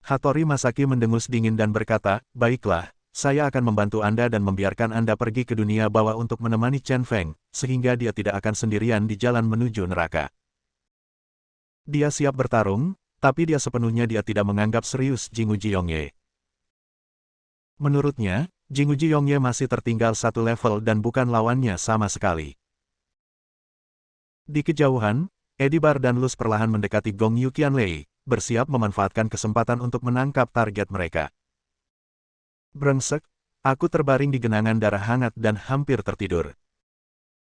Hattori Masaki mendengus dingin dan berkata, "Baiklah, saya akan membantu Anda dan membiarkan Anda pergi ke dunia bawah untuk menemani Chen Feng, sehingga dia tidak akan sendirian di jalan menuju neraka." Dia siap bertarung, tapi dia sepenuhnya tidak menganggap serius Jinguji Yongye. Menurutnya, Jinguji Yongye masih tertinggal satu level dan bukan lawannya sama sekali. Di kejauhan, Edibar dan Luz perlahan mendekati Gong Yu Qianlei, bersiap memanfaatkan kesempatan untuk menangkap target mereka. Brengsek, aku terbaring di genangan darah hangat dan hampir tertidur.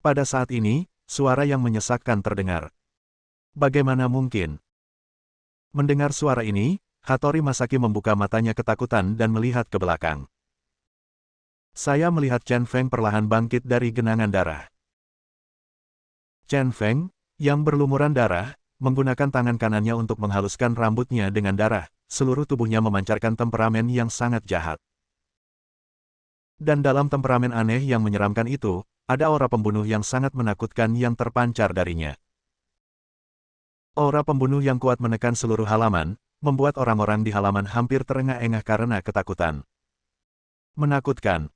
Pada saat ini, suara yang menyesakkan terdengar. Bagaimana mungkin? Mendengar suara ini, Hattori Masaki membuka matanya ketakutan dan melihat ke belakang. Saya melihat Chen Feng perlahan bangkit dari genangan darah. Chen Feng, yang berlumuran darah, menggunakan tangan kanannya untuk menghaluskan rambutnya dengan darah, seluruh tubuhnya memancarkan temperamen yang sangat jahat. Dan dalam temperamen aneh yang menyeramkan itu, ada aura pembunuh yang sangat menakutkan yang terpancar darinya. Aura pembunuh yang kuat menekan seluruh halaman, membuat orang-orang di halaman hampir terengah-engah karena ketakutan. Menakutkan.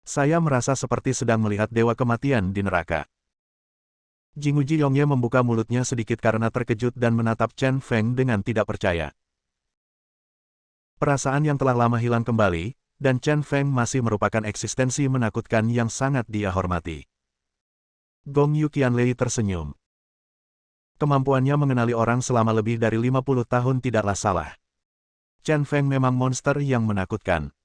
Saya merasa seperti sedang melihat dewa kematian di neraka. Jinguji Yongye membuka mulutnya sedikit karena terkejut dan menatap Chen Feng dengan tidak percaya. Perasaan yang telah lama hilang kembali, dan Chen Feng masih merupakan eksistensi menakutkan yang sangat dia hormati. Gong Yu Qianlei tersenyum. Kemampuannya mengenali orang selama lebih dari 50 tahun tidaklah salah. Chen Feng memang monster yang menakutkan.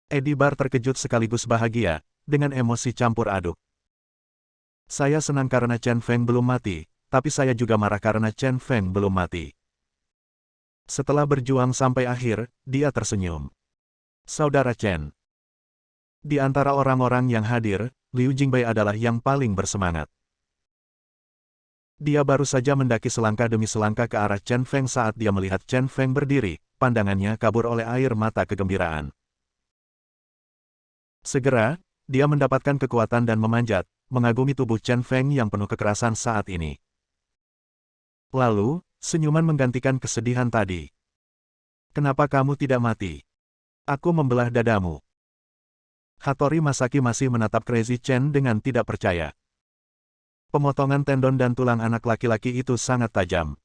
Edibar terkejut sekaligus bahagia, dengan emosi campur aduk. Saya senang karena Chen Feng belum mati, tapi saya juga marah karena Chen Feng belum mati. Setelah berjuang sampai akhir, dia tersenyum. Saudara Chen. Di antara orang-orang yang hadir, Liu Jingbai adalah yang paling bersemangat. Dia baru saja mendaki selangkah demi selangkah ke arah Chen Feng saat dia melihat Chen Feng berdiri, pandangannya kabur oleh air mata kegembiraan. Segera, dia mendapatkan kekuatan dan memanjat, mengagumi tubuh Chen Feng yang penuh kekerasan saat ini. Lalu, senyuman menggantikan kesedihan tadi. "Kenapa kamu tidak mati? Aku membelah dadamu." Hattori Masaki masih menatap Crazy Chen dengan tidak percaya. Pemotongan tendon dan tulang anak laki-laki itu sangat tajam.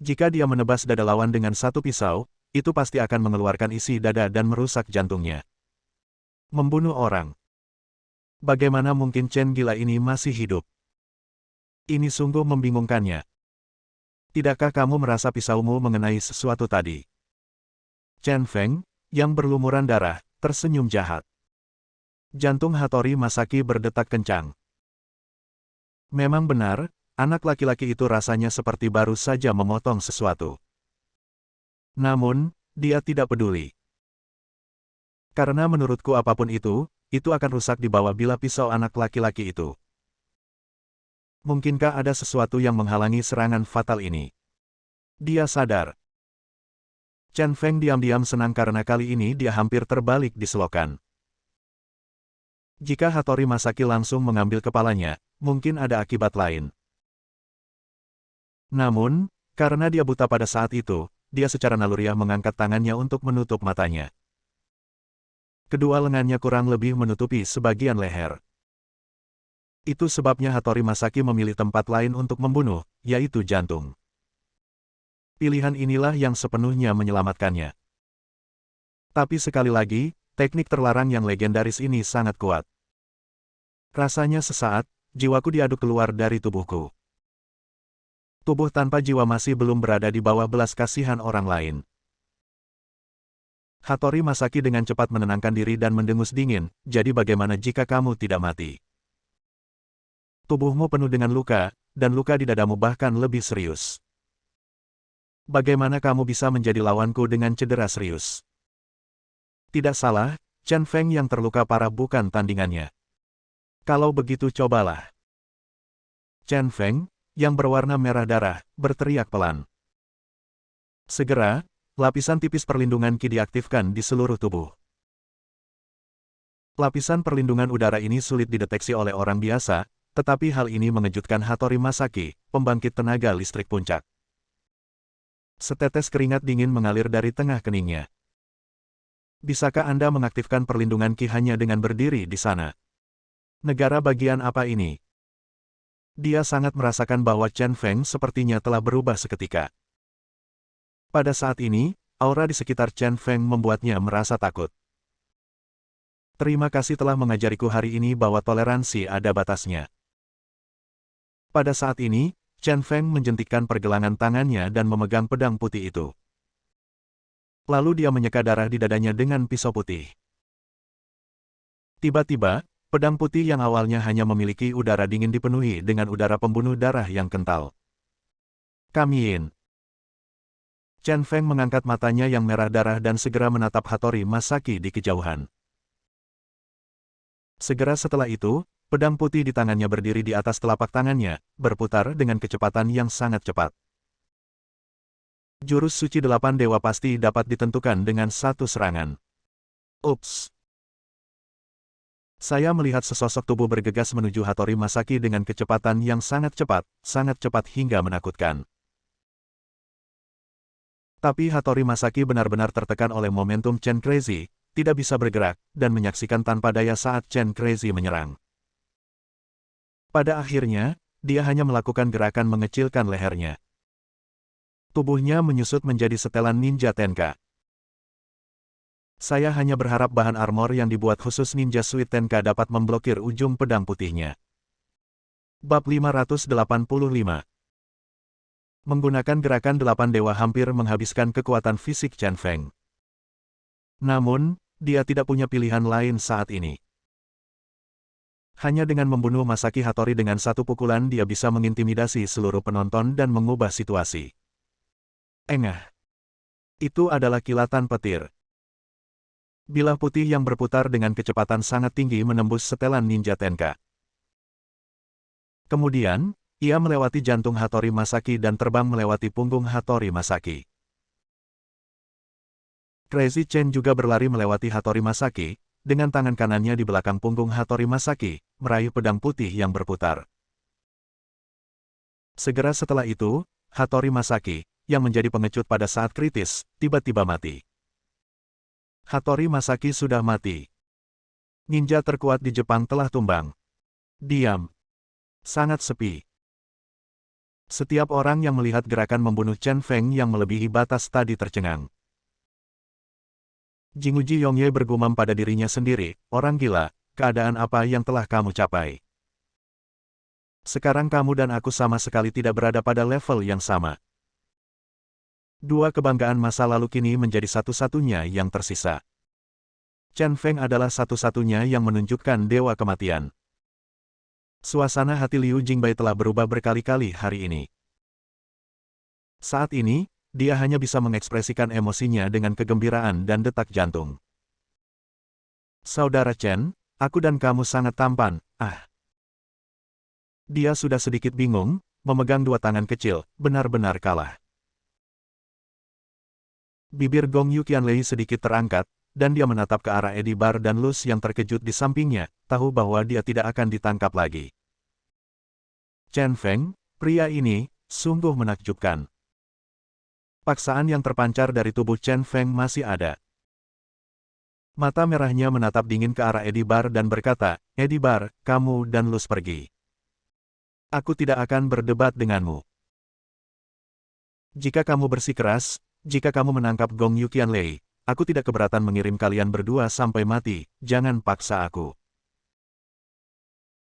Jika dia menebas dada lawan dengan satu pisau, itu pasti akan mengeluarkan isi dada dan merusak jantungnya. Membunuh orang. Bagaimana mungkin Chen gila ini masih hidup? Ini sungguh membingungkannya. Tidakkah kamu merasa pisaumu mengenai sesuatu tadi? Chen Feng, yang berlumuran darah, tersenyum jahat. Jantung Hattori Masaki berdetak kencang. Memang benar, anak laki-laki itu rasanya seperti baru saja memotong sesuatu. Namun, dia tidak peduli. Karena menurutku apapun itu akan rusak di bawah bilah pisau anak laki-laki itu. Mungkinkah ada sesuatu yang menghalangi serangan fatal ini? Dia sadar. Chen Feng diam-diam senang karena kali ini dia hampir terbalik di selokan. Jika Hattori Masaki langsung mengambil kepalanya, mungkin ada akibat lain. Namun, karena dia buta pada saat itu, dia secara naluriah mengangkat tangannya untuk menutup matanya. Kedua lengannya kurang lebih menutupi sebagian leher. Itu sebabnya Hattori Masaki memilih tempat lain untuk membunuh, yaitu jantung. Pilihan inilah yang sepenuhnya menyelamatkannya. Tapi sekali lagi, teknik terlarang yang legendaris ini sangat kuat. Rasanya sesaat, jiwaku diaduk keluar dari tubuhku. Tubuh tanpa jiwa masih belum berada di bawah belas kasihan orang lain. Hattori Masaki dengan cepat menenangkan diri dan mendengus dingin, jadi bagaimana jika kamu tidak mati? Tubuhmu penuh dengan luka, dan luka di dadamu bahkan lebih serius. Bagaimana kamu bisa menjadi lawanku dengan cedera serius? Tidak salah, Chen Feng yang terluka parah bukan tandingannya. Kalau begitu cobalah. Chen Feng, yang berwarna merah darah, berteriak pelan. Segera, lapisan tipis perlindungan Qi diaktifkan di seluruh tubuh. Lapisan perlindungan udara ini sulit dideteksi oleh orang biasa, tetapi hal ini mengejutkan Hattori Masaki, pembangkit tenaga listrik puncak. Setetes keringat dingin mengalir dari tengah keningnya. Bisakah Anda mengaktifkan perlindungan Qi hanya dengan berdiri di sana? Negara bagian apa ini? Dia sangat merasakan bahwa Chen Feng sepertinya telah berubah seketika. Pada saat ini, aura di sekitar Chen Feng membuatnya merasa takut. Terima kasih telah mengajariku hari ini bahwa toleransi ada batasnya. Pada saat ini, Chen Feng menjentikkan pergelangan tangannya dan memegang pedang putih itu. Lalu dia menyeka darah di dadanya dengan pisau putih. Tiba-tiba, pedang putih yang awalnya hanya memiliki udara dingin dipenuhi dengan udara pembunuh darah yang kental. Kamien. Chen Feng mengangkat matanya yang merah darah dan segera menatap Hattori Masaki di kejauhan. Segera setelah itu, pedang putih di tangannya berdiri di atas telapak tangannya, berputar dengan kecepatan yang sangat cepat. Jurus suci 8 dewa pasti dapat ditentukan dengan satu serangan. Ups! Saya melihat sesosok tubuh bergegas menuju Hattori Masaki dengan kecepatan yang sangat cepat hingga menakutkan. Tapi Hattori Masaki benar-benar tertekan oleh momentum Chen Crazy, tidak bisa bergerak, dan menyaksikan tanpa daya saat Chen Crazy menyerang. Pada akhirnya, dia hanya melakukan gerakan mengecilkan lehernya. Tubuhnya menyusut menjadi setelan ninja Tenka. Saya hanya berharap bahan armor yang dibuat khusus Ninja Suite Tenka dapat memblokir ujung pedang putihnya. Bab 585. Menggunakan gerakan 8 dewa hampir menghabiskan kekuatan fisik Chen Feng. Namun, dia tidak punya pilihan lain saat ini. Hanya dengan membunuh Masaki Hattori dengan satu pukulan dia bisa mengintimidasi seluruh penonton dan mengubah situasi. Engah. Itu adalah kilatan petir. Bilah putih yang berputar dengan kecepatan sangat tinggi menembus setelan Ninja Tenka. Kemudian, ia melewati jantung Hattori Masaki dan terbang melewati punggung Hattori Masaki. Crazy Chen juga berlari melewati Hattori Masaki, dengan tangan kanannya di belakang punggung Hattori Masaki, meraih pedang putih yang berputar. Segera setelah itu, Hattori Masaki, yang menjadi pengecut pada saat kritis, tiba-tiba mati. Hattori Masaki sudah mati. Ninja terkuat di Jepang telah tumbang. Diam. Sangat sepi. Setiap orang yang melihat gerakan membunuh Chen Feng yang melebihi batas tadi tercengang. Jinguji Yongye bergumam pada dirinya sendiri, orang gila, keadaan apa yang telah kamu capai? Sekarang kamu dan aku sama sekali tidak berada pada level yang sama. Dua kebanggaan masa lalu kini menjadi satu-satunya yang tersisa. Chen Feng adalah satu-satunya yang menunjukkan dewa kematian. Suasana hati Liu Jingbai telah berubah berkali-kali hari ini. Saat ini, dia hanya bisa mengekspresikan emosinya dengan kegembiraan dan detak jantung. Saudara Chen, aku dan kamu sangat tampan, Dia sudah sedikit bingung, memegang dua tangan kecil, benar-benar kalah. Bibir Gong Yuqianlei sedikit terangkat, dan dia menatap ke arah Eddie Bar dan Luz yang terkejut di sampingnya, tahu bahwa dia tidak akan ditangkap lagi. Chen Feng, pria ini, sungguh menakjubkan. Paksaan yang terpancar dari tubuh Chen Feng masih ada. Mata merahnya menatap dingin ke arah Eddie Bar dan berkata, Eddie Bar, kamu dan Luz pergi. Aku tidak akan berdebat denganmu. Jika kamu bersikeras, jika kamu menangkap Gong Yuqianlei, aku tidak keberatan mengirim kalian berdua sampai mati, jangan paksa aku.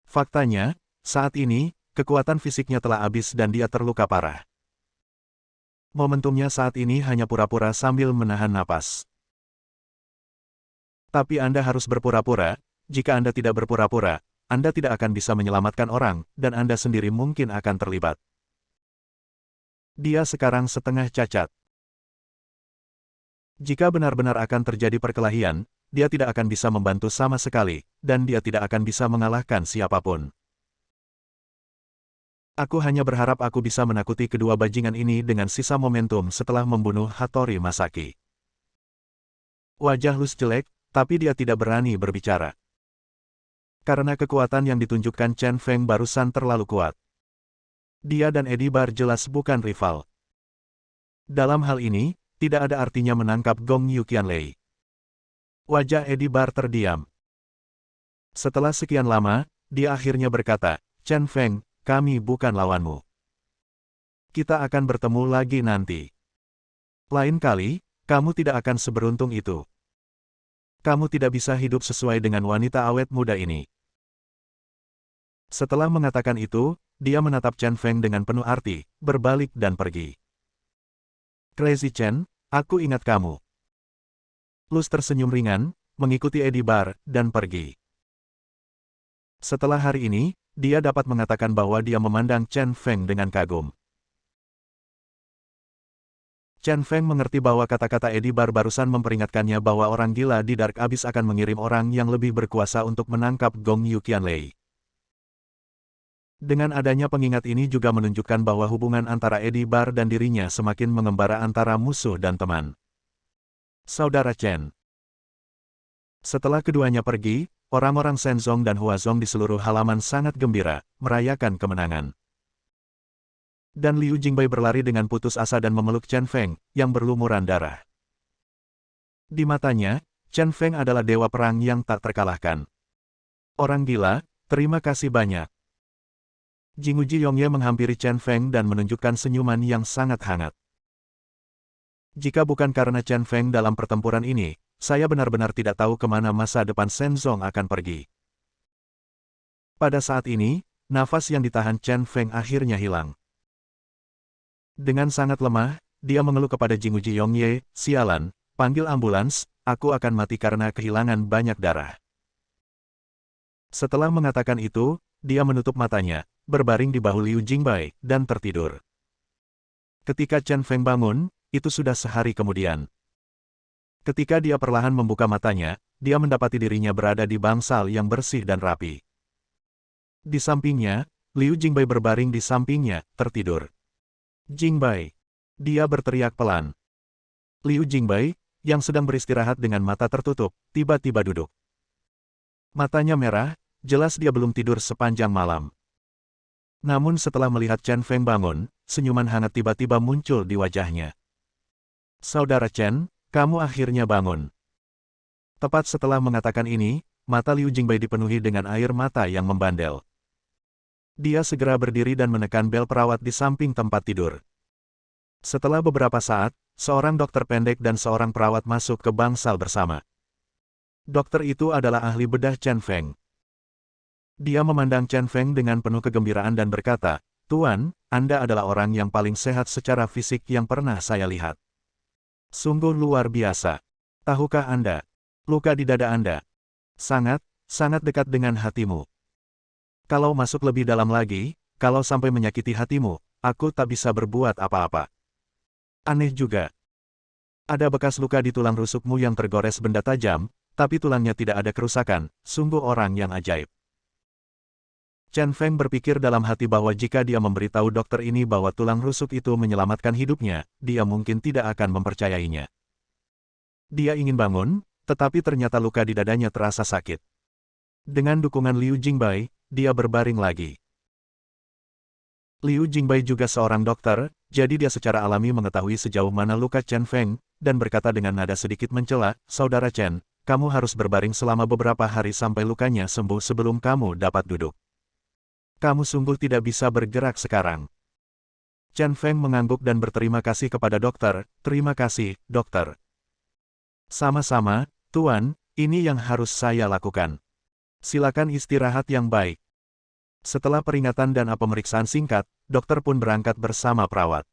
Faktanya, saat ini, kekuatan fisiknya telah habis dan dia terluka parah. Momentumnya saat ini hanya pura-pura sambil menahan napas. Tapi Anda harus berpura-pura. Jika Anda tidak berpura-pura, Anda tidak akan bisa menyelamatkan orang, dan Anda sendiri mungkin akan terlibat. Dia sekarang setengah cacat. Jika benar-benar akan terjadi perkelahian, dia tidak akan bisa membantu sama sekali, dan dia tidak akan bisa mengalahkan siapapun. Aku hanya berharap aku bisa menakuti kedua bajingan ini dengan sisa momentum setelah membunuh Hattori Masaki. Wajah Luz jelek, tapi dia tidak berani berbicara. Karena kekuatan yang ditunjukkan Chen Feng barusan terlalu kuat. Dia dan Eddie Bar jelas bukan rival. Dalam hal ini, tidak ada artinya menangkap Gong Yu Qianlei. Wajah Eddie Bar terdiam. Setelah sekian lama, dia akhirnya berkata, Chen Feng, kami bukan lawanmu. Kita akan bertemu lagi nanti. Lain kali, kamu tidak akan seberuntung itu. Kamu tidak bisa hidup sesuai dengan wanita awet muda ini. Setelah mengatakan itu, dia menatap Chen Feng dengan penuh arti, berbalik dan pergi. Crazy Chen, aku ingat kamu. Luz tersenyum ringan, mengikuti Eddie Bar, dan pergi. Setelah hari ini, dia dapat mengatakan bahwa dia memandang Chen Feng dengan kagum. Chen Feng mengerti bahwa kata-kata Eddie Bar barusan memperingatkannya bahwa orang gila di Dark Abyss akan mengirim orang yang lebih berkuasa untuk menangkap Gong Yu Qianlei. Dengan adanya pengingat ini juga menunjukkan bahwa hubungan antara Eddie Bar dan dirinya semakin mengembara antara musuh dan teman. Saudara Chen. Setelah keduanya pergi, orang-orang Shenzong dan Huazong di seluruh halaman sangat gembira, merayakan kemenangan. Dan Liu Jingbai berlari dengan putus asa dan memeluk Chen Feng, yang berlumuran darah. Di matanya, Chen Feng adalah dewa perang yang tak terkalahkan. Orang gila, terima kasih banyak. Jinguji Yongye menghampiri Chen Feng dan menunjukkan senyuman yang sangat hangat. Jika bukan karena Chen Feng dalam pertempuran ini, saya benar-benar tidak tahu kemana masa depan Shenzong akan pergi. Pada saat ini, nafas yang ditahan Chen Feng akhirnya hilang. Dengan sangat lemah, dia mengeluh kepada Jinguji Yongye, sialan, panggil ambulans, aku akan mati karena kehilangan banyak darah. Setelah mengatakan itu, dia menutup matanya, berbaring di bahu Liu Jingbai, dan tertidur. Ketika Chen Feng bangun, itu sudah sehari kemudian. Ketika dia perlahan membuka matanya, dia mendapati dirinya berada di bangsal yang bersih dan rapi. Di sampingnya, Liu Jingbai berbaring di sampingnya, tertidur. Jingbai. Dia berteriak pelan. Liu Jingbai, yang sedang beristirahat dengan mata tertutup, tiba-tiba duduk. Matanya merah, jelas dia belum tidur sepanjang malam. Namun setelah melihat Chen Feng bangun, senyuman hangat tiba-tiba muncul di wajahnya. Saudara Chen, kamu akhirnya bangun. Tepat setelah mengatakan ini, mata Liu Jingbai dipenuhi dengan air mata yang membandel. Dia segera berdiri dan menekan bel perawat di samping tempat tidur. Setelah beberapa saat, seorang dokter pendek dan seorang perawat masuk ke bangsal bersama. Dokter itu adalah ahli bedah Chen Feng. Dia memandang Chen Feng dengan penuh kegembiraan dan berkata, Tuan, Anda adalah orang yang paling sehat secara fisik yang pernah saya lihat. Sungguh luar biasa. Tahukah Anda, luka di dada Anda sangat dekat dengan hatimu. Kalau masuk lebih dalam lagi, kalau sampai menyakiti hatimu, aku tak bisa berbuat apa-apa. Aneh juga. Ada bekas luka di tulang rusukmu yang tergores benda tajam, tapi tulangnya tidak ada kerusakan, sungguh orang yang ajaib. Chen Feng berpikir dalam hati bahwa jika dia memberitahu dokter ini bahwa tulang rusuk itu menyelamatkan hidupnya, dia mungkin tidak akan mempercayainya. Dia ingin bangun, tetapi ternyata luka di dadanya terasa sakit. Dengan dukungan Liu Jingbai, dia berbaring lagi. Liu Jingbai juga seorang dokter, jadi dia secara alami mengetahui sejauh mana luka Chen Feng, dan berkata dengan nada sedikit mencela, Saudara Chen, kamu harus berbaring selama beberapa hari sampai lukanya sembuh sebelum kamu dapat duduk. Kamu sungguh tidak bisa bergerak sekarang. Chen Feng mengangguk dan berterima kasih kepada dokter, terima kasih, dokter. Sama-sama, Tuan, ini yang harus saya lakukan. Silakan istirahat yang baik. Setelah peringatan dan pemeriksaan singkat, dokter pun berangkat bersama perawat.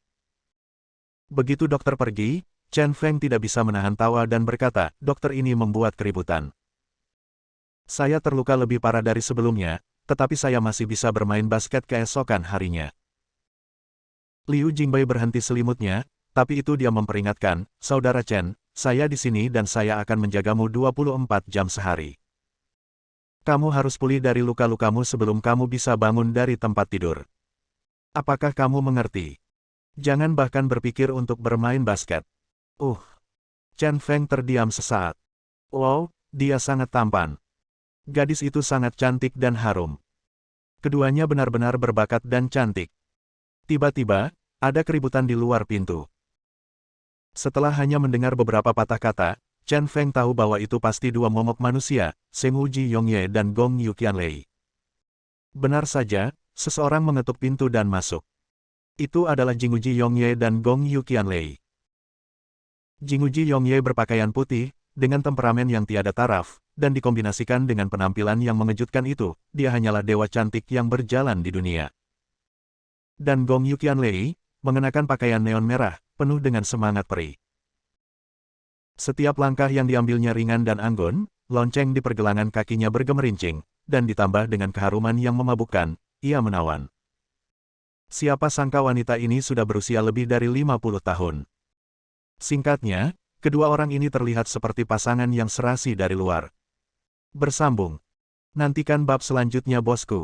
Begitu dokter pergi, Chen Feng tidak bisa menahan tawa dan berkata, dokter ini membuat keributan. Saya terluka lebih parah dari sebelumnya, tetapi saya masih bisa bermain basket keesokan harinya. Liu Jingbai berhenti selimutnya, tapi itu dia memperingatkan, Saudara Chen, saya di sini dan saya akan menjagamu 24 jam sehari. Kamu harus pulih dari luka-lukamu sebelum kamu bisa bangun dari tempat tidur. Apakah kamu mengerti? Jangan bahkan berpikir untuk bermain basket. Chen Feng terdiam sesaat. Wow, dia sangat tampan. Gadis itu sangat cantik dan harum. Keduanya benar-benar berbakat dan cantik. Tiba-tiba, ada keributan di luar pintu. Setelah hanya mendengar beberapa patah kata, Chen Feng tahu bahwa itu pasti dua momok manusia, Seng Wuji Yongye dan Gong Yuqianlei. Benar saja, seseorang mengetuk pintu dan masuk. Itu adalah Jinguji Yongye dan Gong Yuqianlei. Jinguji Yongye berpakaian putih, dengan temperamen yang tiada taraf, dan dikombinasikan dengan penampilan yang mengejutkan itu, dia hanyalah dewa cantik yang berjalan di dunia. Dan Gong Yuqianlei, mengenakan pakaian neon merah, penuh dengan semangat peri. Setiap langkah yang diambilnya ringan dan anggun, lonceng di pergelangan kakinya bergemerincing, dan ditambah dengan keharuman yang memabukkan, ia menawan. Siapa sangka wanita ini sudah berusia lebih dari 50 tahun. Singkatnya, kedua orang ini terlihat seperti pasangan yang serasi dari luar. Bersambung. Nantikan bab selanjutnya bosku.